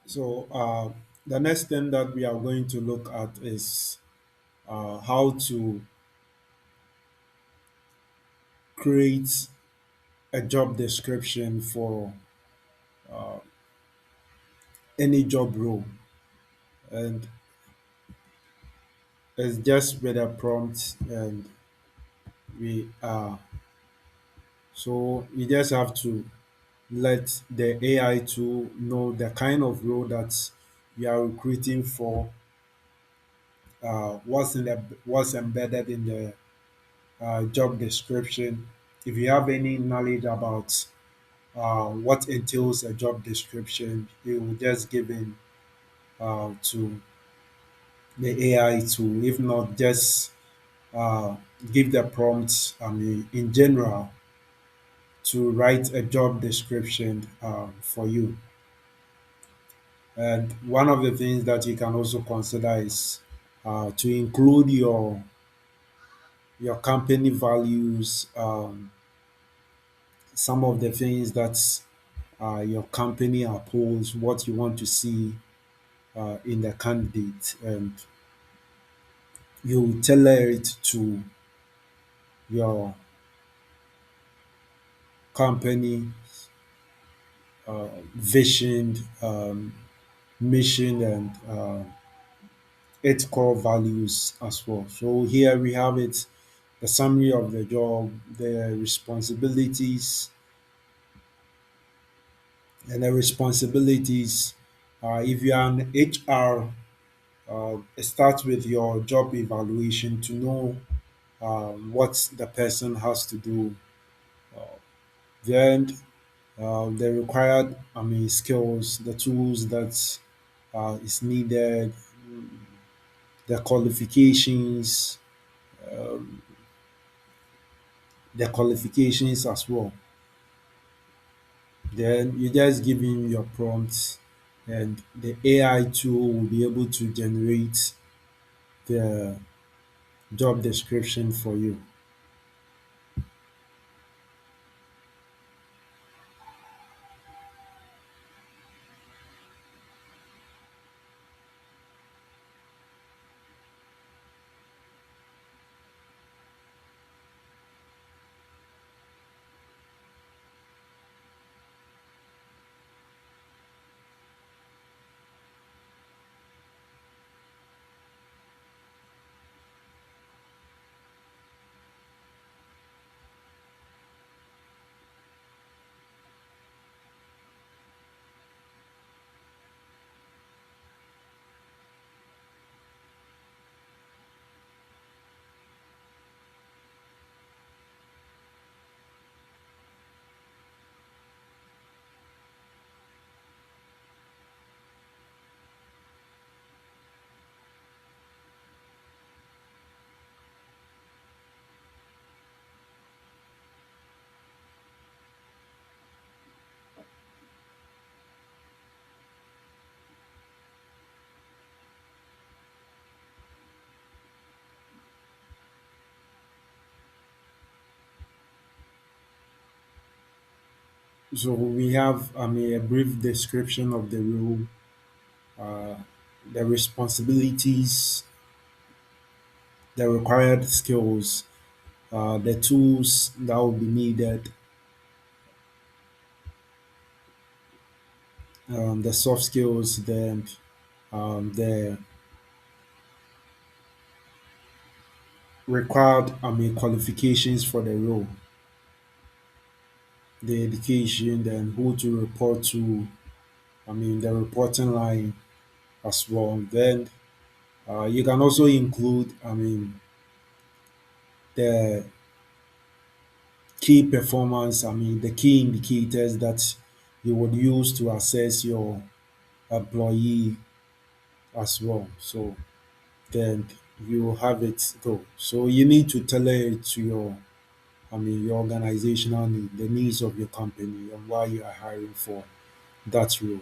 So the next thing that we are going to look at is how to create a job description for any job role, and it's just with a prompt, and we so you just have to let the AI tool know the kind of role that you are recruiting for, what's embedded in the job description. If you have any knowledge about what entails a job description, you will just give in to the AI tool. If not, just uh, give the prompts, in general, to write a job description for you. And one of the things that you can also consider is to include your company values, some of the things that your company upholds, what you want to see in the candidate, and you tailor it to your company vision, mission, and its core values as well. So here we have it, the summary of the job, the responsibilities, and the responsibilities. If you are an HR, it starts with your job evaluation to know what the person has to do. Then the required, skills, the tools that is needed, the qualifications, the qualifications as well. Then you just give him your prompts, and the AI tool will be able to generate the job description for you. So we have, a brief description of the role, uh, the responsibilities, the required skills, the tools that will be needed, the soft skills, then the required, qualifications for the role, the education, then who to report to, the reporting line as well. Then you can also include, the key performance, the key indicators that you would use to assess your employee as well. So then you have it go. So you need to tailor it to your organizational need, the needs of your company, and why you are hiring for that role.